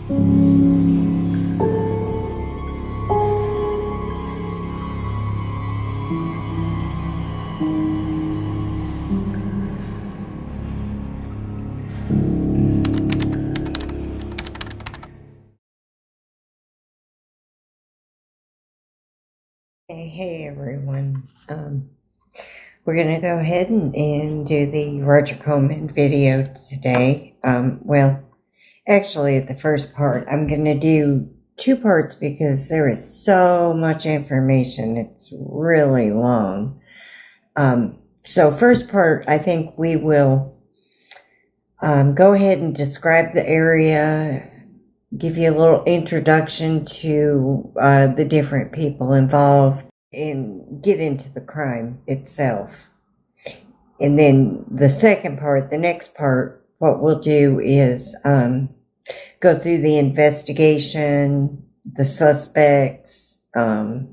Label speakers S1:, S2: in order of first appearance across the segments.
S1: Hey everyone. We're going to go ahead and do the Roger Coleman video today. Well, actually, the first part, I'm going to do two parts because there is so much information. It's really long. So first part, I think we will go ahead and describe the area, give you a little introduction to the different people involved, and get into the crime itself. And then the second part, the next part, what we'll do is go through the investigation, the suspects, the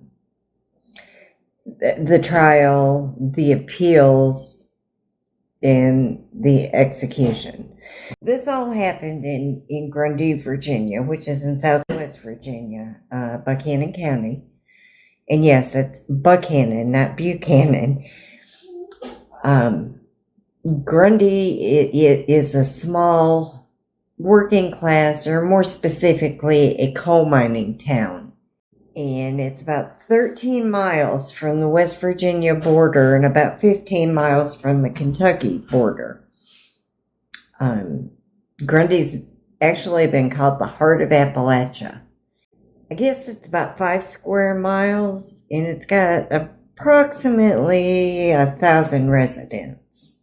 S1: trial, the appeals, and the execution. This all happened in Grundy, Virginia, which is in southwest Virginia, Buchanan County. And yes, it's Buchanan, not Buchanan. Grundy is a small working class, or more specifically, a coal mining town. And it's about 13 miles from the West Virginia border and about 15 miles from the Kentucky border. Grundy's actually been called the heart of Appalachia. I guess it's about 5 square miles, and it's got approximately 1,000 residents.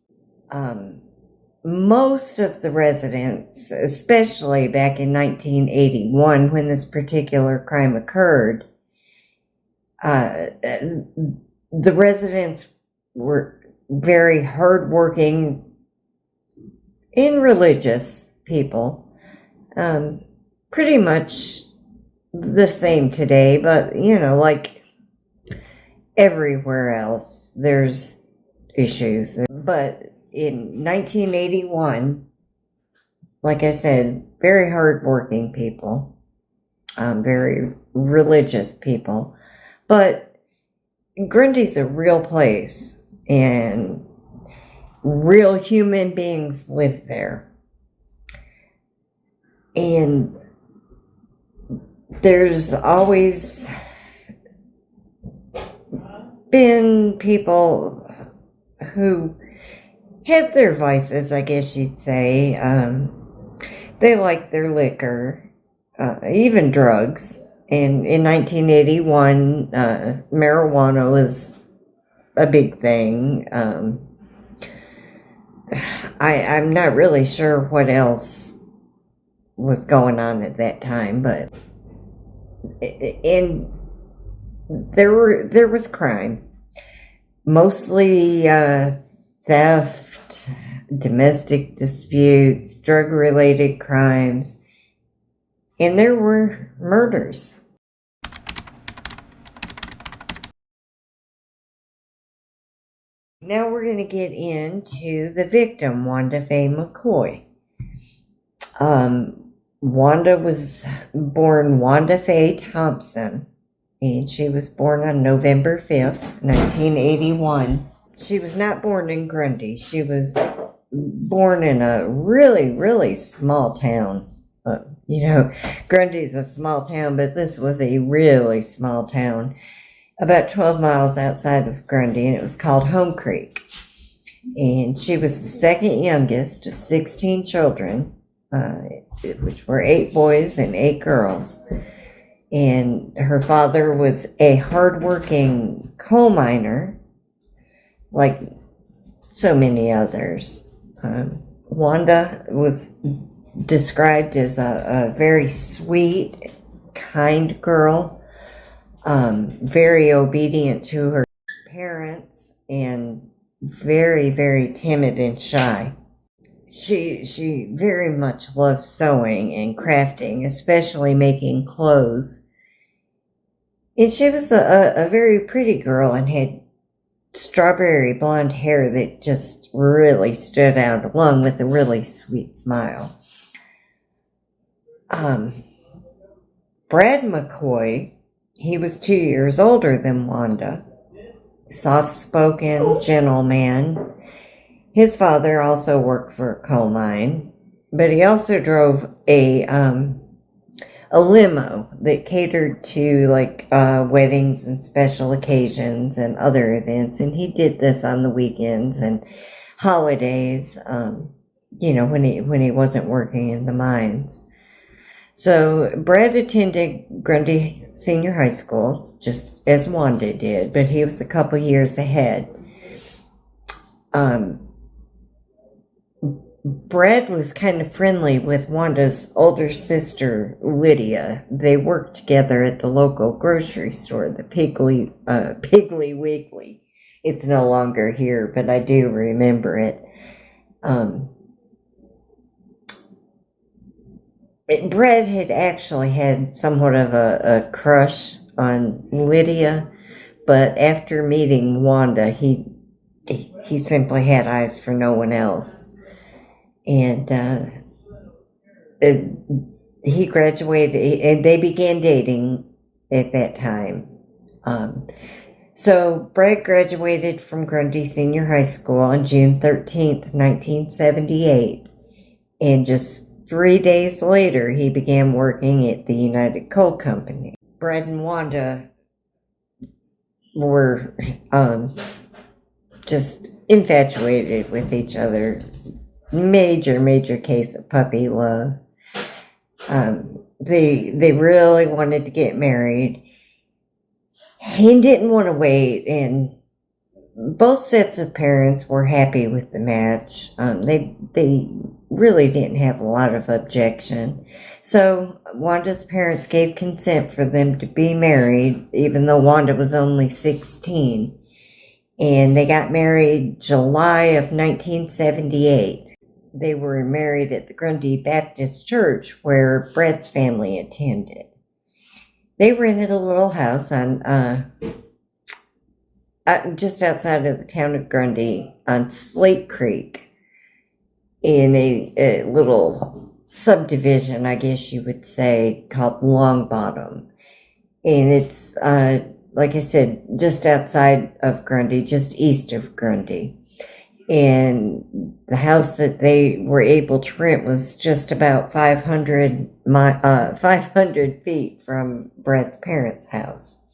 S1: Most of the residents, especially back in 1981 when this particular crime occurred, the residents were very hardworking and religious people. Pretty much the same today, but like everywhere else, there's issues. But in 1981, like I said, very hardworking people, very religious people. But Grundy's a real place, and real human beings live there. And there's always been people who have their vices, I guess you'd say. They like their liquor, even drugs. And in 1981, marijuana was a big thing. I'm not really sure what else was going on at that time, but and there was crime, mostly theft, domestic disputes, drug-related crimes, and there were murders. Now we're going to get into the victim, Wanda Faye McCoy. Wanda was born Wanda Faye Thompson, and she was born on November 5th, 1981. She was not born in Grundy. She was born in a really, really small town. Grundy's a small town, but this was a really small town, about 12 miles outside of Grundy, and it was called Home Creek. And she was the second youngest of 16 children, which were 8 boys and 8 girls. And her father was a hardworking coal miner, like so many others. Wanda was described as a very sweet, kind girl, very obedient to her parents, and very, very timid and shy. She very much loved sewing and crafting, especially making clothes. And she was a very pretty girl and had strawberry blonde hair that just really stood out, along with a really sweet smile. Brad McCoy, he was 2 years older than Wanda. Soft-spoken gentleman. His father also worked for a coal mine, but he also drove a limo that catered to weddings and special occasions and other events. And he did this on the weekends and holidays, when he wasn't working in the mines. So Brad attended Grundy Senior High School, just as Wanda did, but he was a couple years ahead. Brad was kind of friendly with Wanda's older sister, Lydia. They worked together at the local grocery store, the Piggly Wiggly. It's no longer here, but I do remember it. Brad had actually had somewhat of a crush on Lydia, but after meeting Wanda, he simply had eyes for no one else. And he graduated, and they began dating at that time. So Brad graduated from Grundy Senior High School on June 13th, 1978, and just 3 days later, he began working at the United Coal Company. Brad and Wanda were just infatuated with each other. Major case of puppy love. They really wanted to get married. He didn't want to wait, and both sets of parents were happy with the match. They really didn't have a lot of objection. So Wanda's parents gave consent for them to be married, even though Wanda was only 16. And they got married July of 1978. They were married at the Grundy Baptist Church, where Brad's family attended. They rented a little house on just outside of the town of Grundy on Slate Creek, in a little subdivision, I guess you would say, called Long Bottom. And it's, like I said, just outside of Grundy, just east of Grundy. And the house that they were able to rent was just about 500 feet from Brad's parents' house.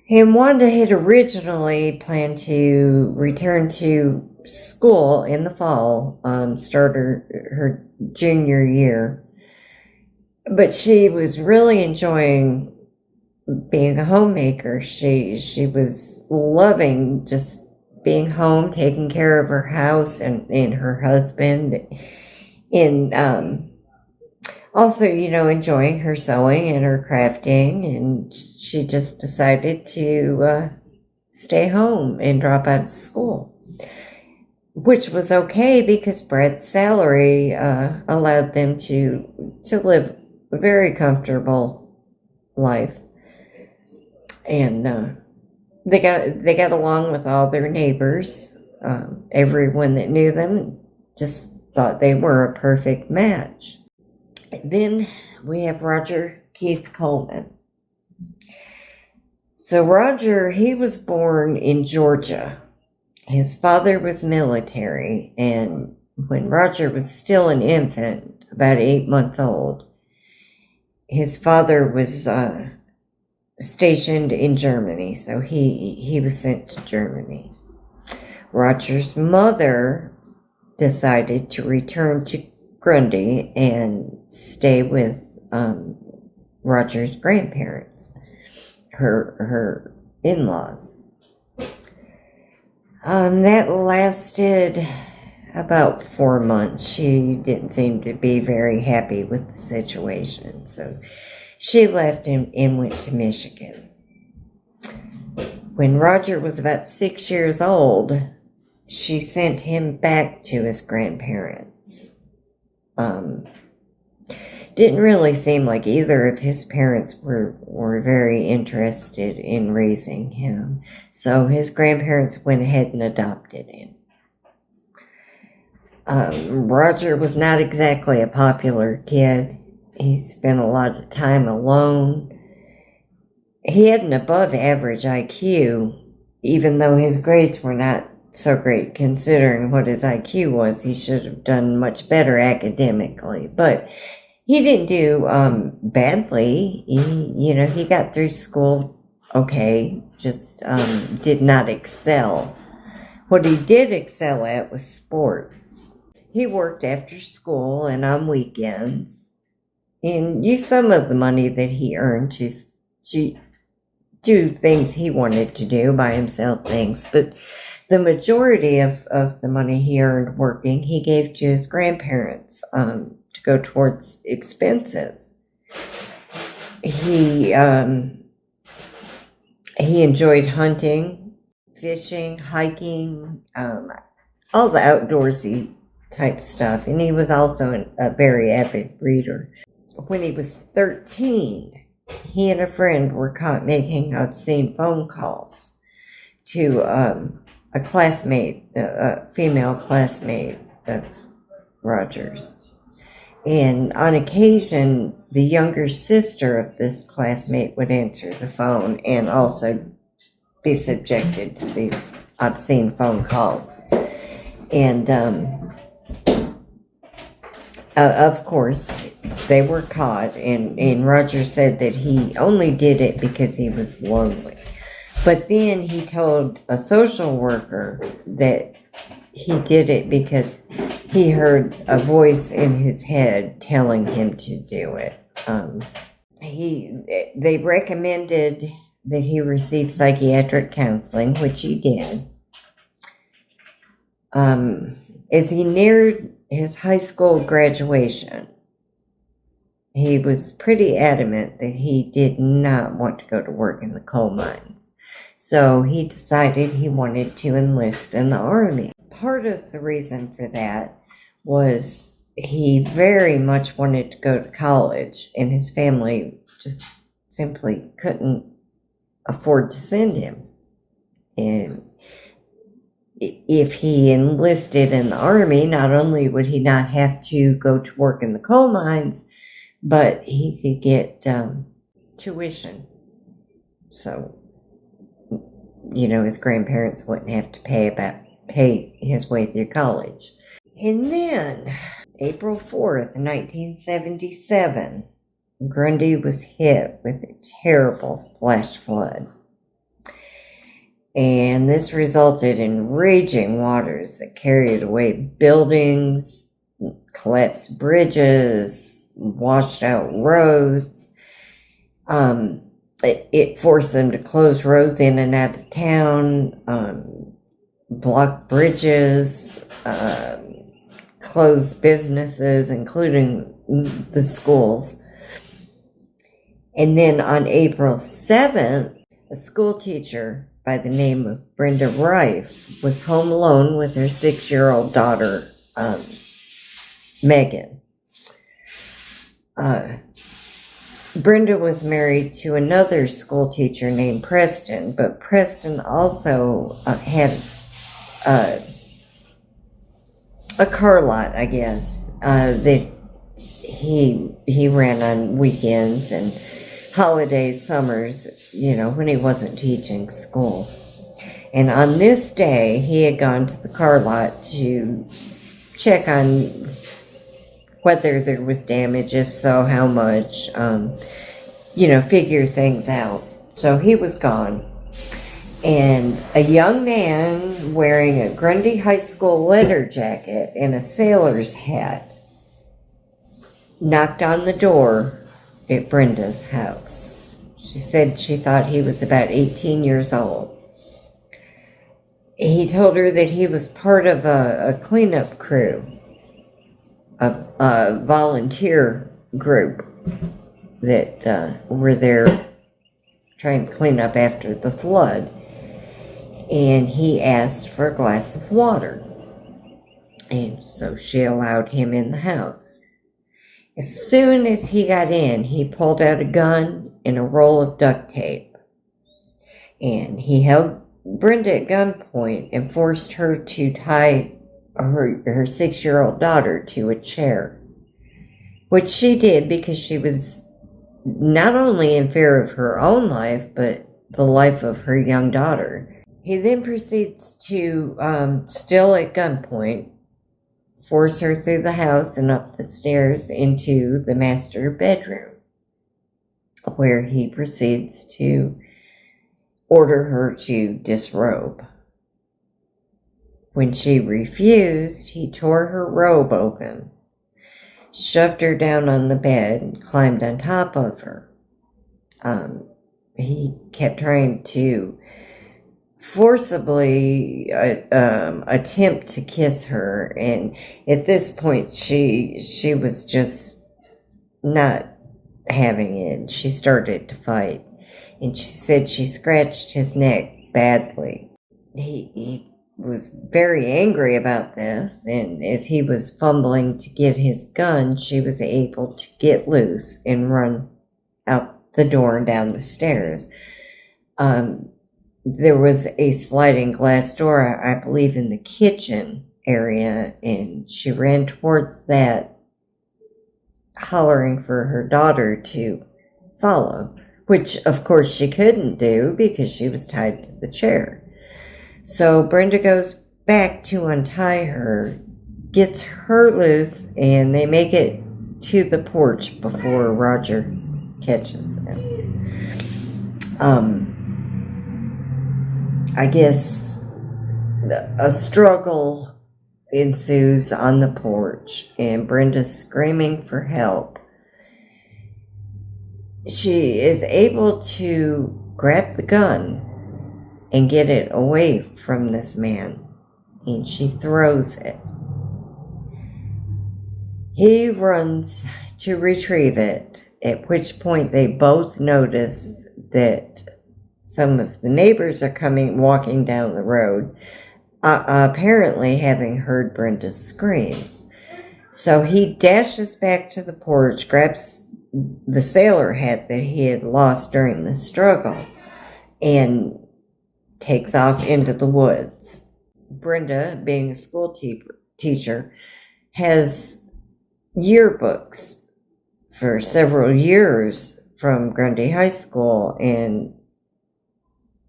S1: And Wanda had originally planned to return to school in the fall, start her junior year. But she was really enjoying being a homemaker. She was loving just being home, taking care of her house and her husband, and also, enjoying her sewing and her crafting. And she just decided to stay home and drop out of school, which was okay because Brad's salary allowed them to live a very comfortable life. And they got along with all their neighbors. Everyone that knew them just thought they were a perfect match. Then we have Roger Keith Coleman. So Roger, he was born in Georgia. His father was military, and when Roger was still an infant, about 8 months old, his father was stationed in Germany, so he was sent to Germany. Roger's mother decided to return to Grundy and stay with Roger's grandparents, her in-laws. That lasted about 4 months. She didn't seem to be very happy with the situation, so she left and went to Michigan. When Roger was about 6 years old, she sent him back to his grandparents. Didn't really seem like either of his parents were very interested in raising him, so his grandparents went ahead and adopted him. Roger was not exactly a popular kid. He spent a lot of time alone. He had an above average IQ, even though his grades were not so great considering what his IQ was. He should have done much better academically, but he didn't do badly. He got through school okay, just did not excel. What he did excel at was sports. He worked after school and on weekends and used some of the money that he earned to do things he wanted to do, buy himself things, but the majority of the money he earned working, he gave to his grandparents to go towards expenses. He enjoyed hunting, fishing, hiking, all the outdoorsy type stuff, and he was also a very avid reader. When he was 13, he and a friend were caught making obscene phone calls to a classmate, a female classmate of Roger's. And on occasion, the younger sister of this classmate would answer the phone and also be subjected to these obscene phone calls. And of course, they were caught, and Roger said that he only did it because he was lonely. But then he told a social worker that he did it because he heard a voice in his head telling him to do it. They recommended that he receive psychiatric counseling, which he did. As he neared his high school graduation, he was pretty adamant that he did not want to go to work in the coal mines. So he decided he wanted to enlist in the Army. Part of the reason for that was he very much wanted to go to college, and his family just simply couldn't afford to send him. And if he enlisted in the Army, not only would he not have to go to work in the coal mines, but he could get tuition. So, his grandparents wouldn't have to pay his way through college. And then, April 4th, 1977, Grundy was hit with a terrible flash flood. And this resulted in raging waters that carried away buildings, collapsed bridges, washed out roads. It forced them to close roads in and out of town, block bridges, close businesses, including the schools. And then on April 7th, a school teacher by the name of Brenda Rife was home alone with her 6-year-old daughter, Megan. Brenda was married to another school teacher named Preston, but Preston also had a car lot, I guess, that he ran on weekends and holidays, summers, when he wasn't teaching school. And on this day, he had gone to the car lot to check on whether there was damage, if so, how much, figure things out. So he was gone. And a young man wearing a Grundy High School letter jacket and a sailor's hat knocked on the door at Brenda's house. She said she thought he was about 18 years old. He told her that he was part of a cleanup crew, a volunteer group that were there trying to clean up after the flood. And he asked for a glass of water. And so she allowed him in the house. As soon as he got in, he pulled out a gun and a roll of duct tape. And he held Brenda at gunpoint and forced her to tie her 6-year-old daughter to a chair, which she did because she was not only in fear of her own life, but the life of her young daughter. He then proceeds to, still at gunpoint, force her through the house and up the stairs into the master bedroom, where he proceeds to order her to disrobe. When she refused, he tore her robe open, shoved her down on the bed, and climbed on top of her. He kept trying to forcibly attempt to kiss her, and at this point she was just not having it. She started to fight, and she said she scratched his neck badly. He was very angry about this, and as he was fumbling to get his gun, she was able to get loose and run out the door and down the stairs. There was a sliding glass door, I believe, in the kitchen area, and she ran towards that, hollering for her daughter to follow, which of course she couldn't do because she was tied to the chair. So Brenda goes back to untie her, gets her loose, and they make it to the porch before Roger catches them. I guess a struggle ensues on the porch, and Brenda's screaming for help. She is able to grab the gun and get it away from this man, and she throws it. He runs to retrieve it, at which point they both notice that some of the neighbors are walking down the road, apparently having heard Brenda's screams. So he dashes back to the porch, grabs the sailor hat that he had lost during the struggle, and takes off into the woods. Brenda, being a school teacher, has yearbooks for several years from Grundy High School, and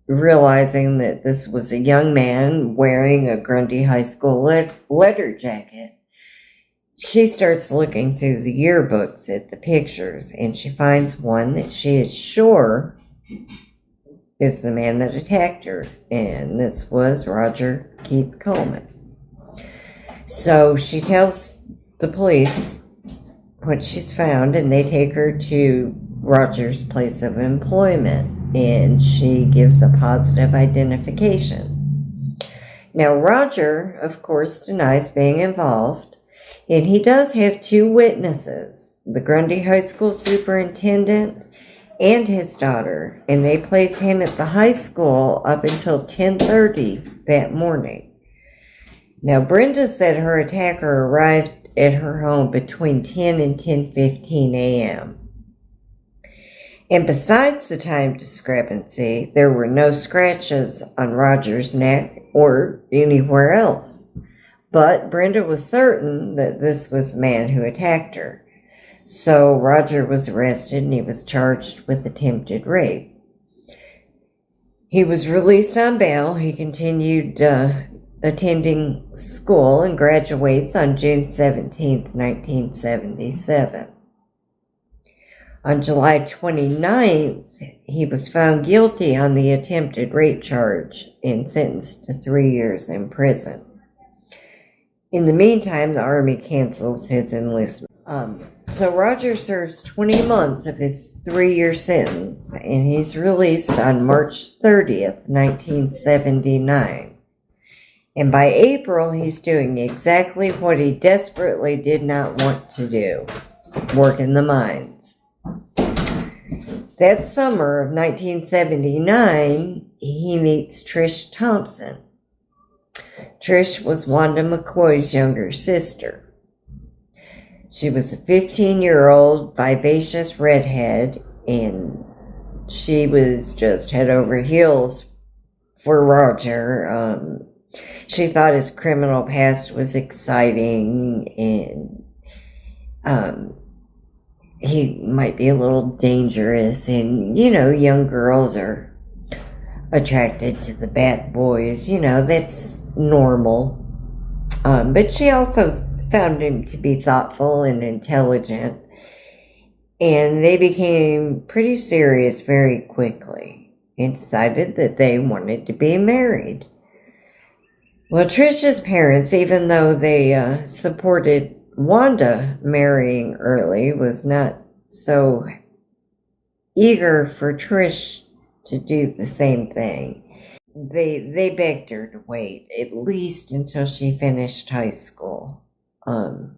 S1: realizing that this was a young man wearing a Grundy High School letter jacket, she starts looking through the yearbooks at the pictures, and she finds one that she is sure is the man that attacked her, and this was Roger Keith Coleman. So she tells the police what she's found, and they take her to Roger's place of employment, and she gives a positive identification. Now, Roger, of course, denies being involved, and he does have 2 witnesses, the Grundy High School superintendent and his daughter, and they place him at the high school up until 10:30 that morning. Now, Brenda said her attacker arrived at her home between 10 and 10:15 a.m. And besides the time discrepancy, there were no scratches on Roger's neck or anywhere else. But Brenda was certain that this was the man who attacked her. So Roger was arrested and he was charged with attempted rape. He was released on bail. He continued attending school and graduates on June 17th, 1977. On July 29th, he was found guilty on the attempted rape charge and sentenced to 3 years in prison. In the meantime, the Army cancels his enlistment. So Roger serves 20 months of his 3-year sentence, and he's released on March 30th, 1979. And by April, he's doing exactly what he desperately did not want to do, work in the mines. That summer of 1979, he meets Trish Thompson. Trish was Wanda McCoy's younger sister. She was a 15-year-old vivacious redhead, and she was just head over heels for Roger. She thought his criminal past was exciting, and he might be a little dangerous, and young girls are attracted to the bad boys. That's normal. But she also found him to be thoughtful and intelligent, and they became pretty serious very quickly and decided that they wanted to be married. Well, Trisha's parents, even though they supported Wanda marrying early, was not so eager for Trish to do the same thing. They begged her to wait at least until she finished high school. But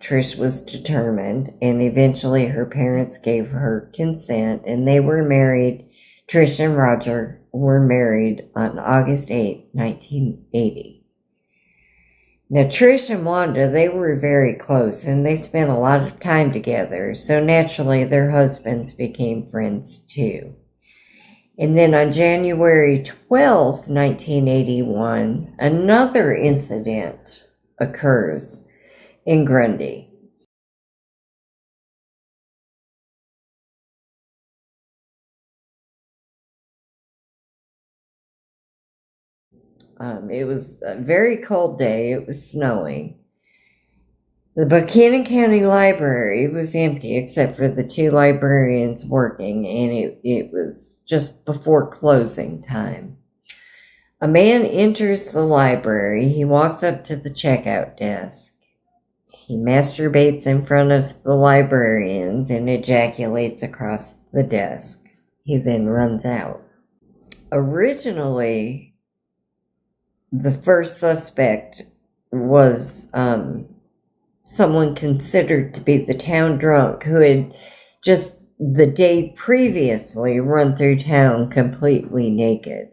S1: Trish was determined, and eventually her parents gave her consent, and they were married. Trish and Roger were married on August 8, 1980. Now, Trish and Wanda, they were very close, and they spent a lot of time together, so naturally their husbands became friends too. And then on January 12th, 1981, another incident occurs in Grundy. It was a very cold day. It was snowing. The Buchanan County Library was empty except for the two librarians working, and it was just before closing time. A man enters the library. He walks up to the checkout desk. He masturbates in front of the librarians and ejaculates across the desk. He then runs out. Originally, the first suspect was someone considered to be the town drunk who had just the day previously run through town completely naked.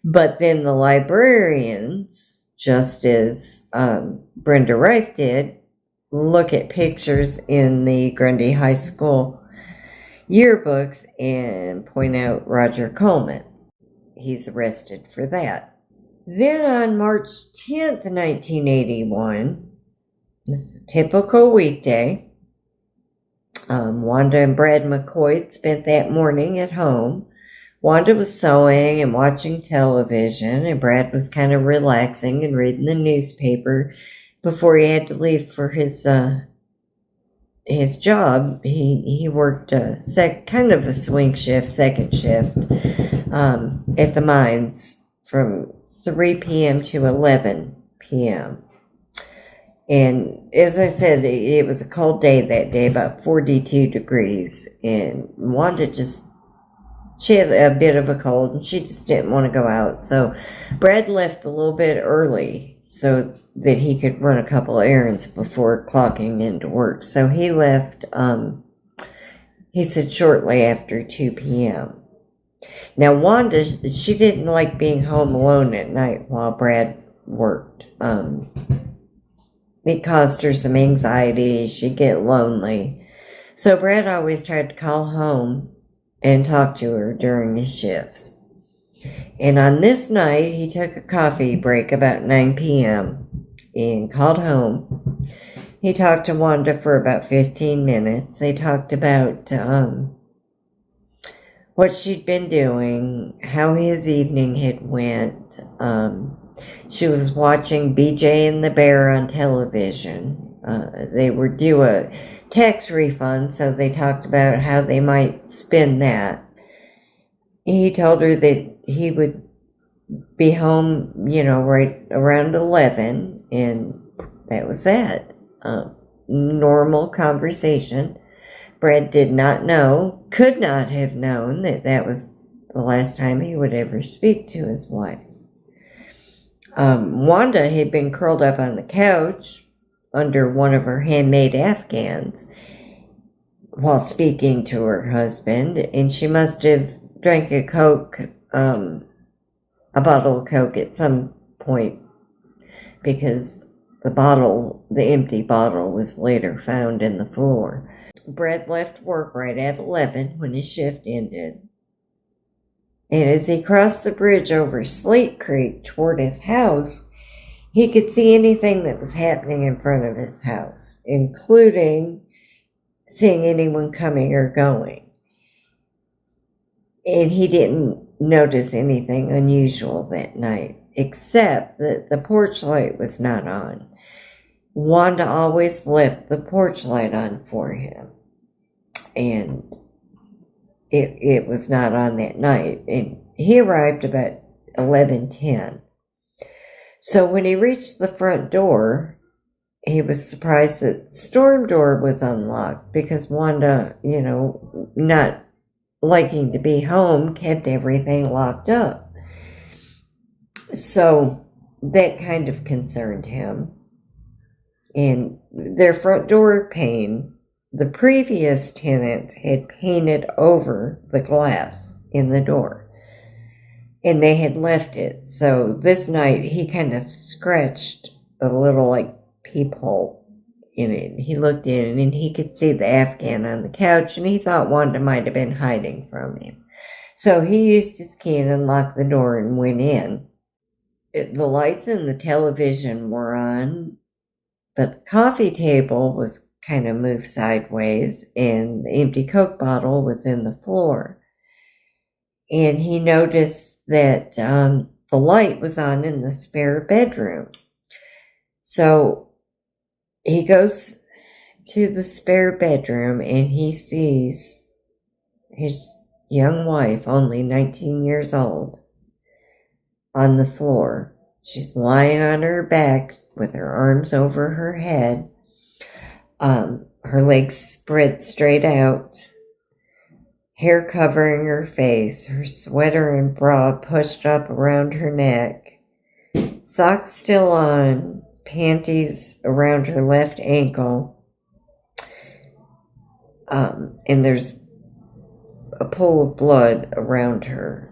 S1: But then the librarians, just as Brenda Rife did, look at pictures in the Grundy High School yearbooks and point out Roger Coleman. He's arrested for that. Then on March 10th, 1981, this is a typical weekday, Wanda and Brad McCoy spent that morning at home. Wanda was sewing and watching television, and Brad was kind of relaxing and reading the newspaper before he had to leave for his job. He worked kind of a swing shift, second shift, at the mines from 3 p.m. to 11 p.m. And as I said, it was a cold day that day, about 42 degrees, and Wanda she had a bit of a cold, and she just didn't want to go out. So Brad left a little bit early so that he could run a couple errands before clocking into work. So he left, he said, shortly after 2 p.m. Now, Wanda, she didn't like being home alone at night while Brad worked. It caused her some anxiety. She'd get lonely. So Brad always tried to call home and talk to her during his shifts. And on this night, he took a coffee break about 9 p.m. and called home. He talked to Wanda for about 15 minutes. They talked about what she'd been doing, how his evening had went. She was watching BJ and the Bear on television. They were due a tax refund, so they talked about how they might spend that. He told her that he would be home, right around 11, and that was that. Normal conversation. Brad did not know, could not have known that was the last time he would ever speak to his wife. Wanda had been curled up on the couch under one of her handmade Afghans while speaking to her husband, and she must have drank a Coke, a bottle of Coke at some point, because the empty bottle was later found in the floor. Brad left work right at 11 when his shift ended. And as he crossed the bridge over Slate Creek toward his house, he could see anything that was happening in front of his house, including seeing anyone coming or going. And he didn't notice anything unusual that night, except that the porch light was not on. Wanda always left the porch light on for him, and it was not on that night. And he arrived about 11:10. So when he reached the front door, he was surprised that the storm door was unlocked, because Wanda, not liking to be home, kept everything locked up. So that kind of concerned him. And their front door pane, the previous tenants had painted over the glass in the door, and they had left it. So this night he kind of scratched a little peephole in it. He looked in and he could see the Afghan on the couch, and he thought Wanda might have been hiding from him. So he used his key and unlocked the door and went in. The lights and the television were on, but the coffee table was kind of moved sideways, and the empty Coke bottle was in the floor. And he noticed that the light was on in the spare bedroom. So he goes to the spare bedroom and he sees his young wife, only 19 years old, on the floor. She's lying on her back with her arms over her head, her legs spread straight out, hair covering her face, her sweater and bra pushed up around her neck, socks still on, panties around her left ankle, and there's a pool of blood around her,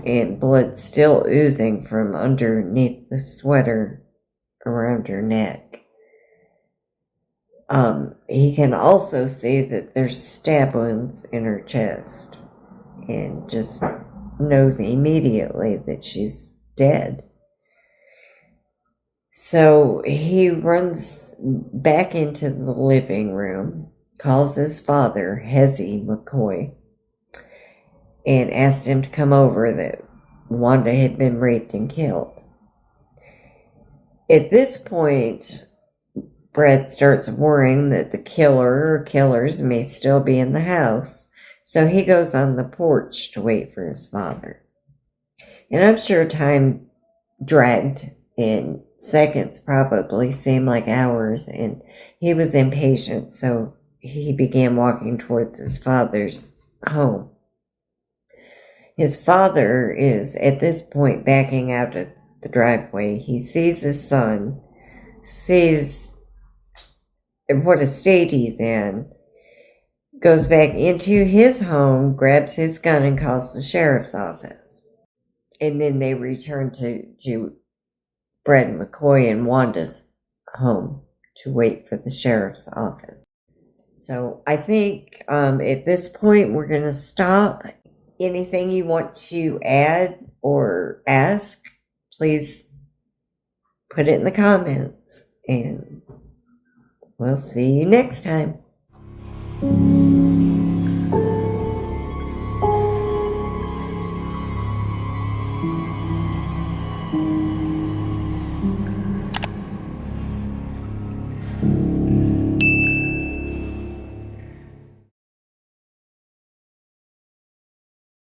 S1: and blood still oozing from underneath the sweater around her neck. He can also see that there's stab wounds in her chest, and just knows immediately that she's dead. So he runs back into the living room, calls his father, Hezzy McCoy, and asked him to come over, that Wanda had been raped and killed. At this point, Brett starts worrying that the killer or killers may still be in the house, so he goes on the porch to wait for his father. And I'm sure time dragged, and seconds probably seemed like hours, and he was impatient, so he began walking towards his father's home. His father is, at this point, backing out of the driveway. He sees his son, sees what a state he's in, goes back into his home, grabs his gun, and calls the sheriff's office. And then they return to Brett McCoy and Wanda's home to wait for the sheriff's office. So I think at this point we're going to stop. Anything you want to add or ask, please put it in the comments, and we'll see you next time.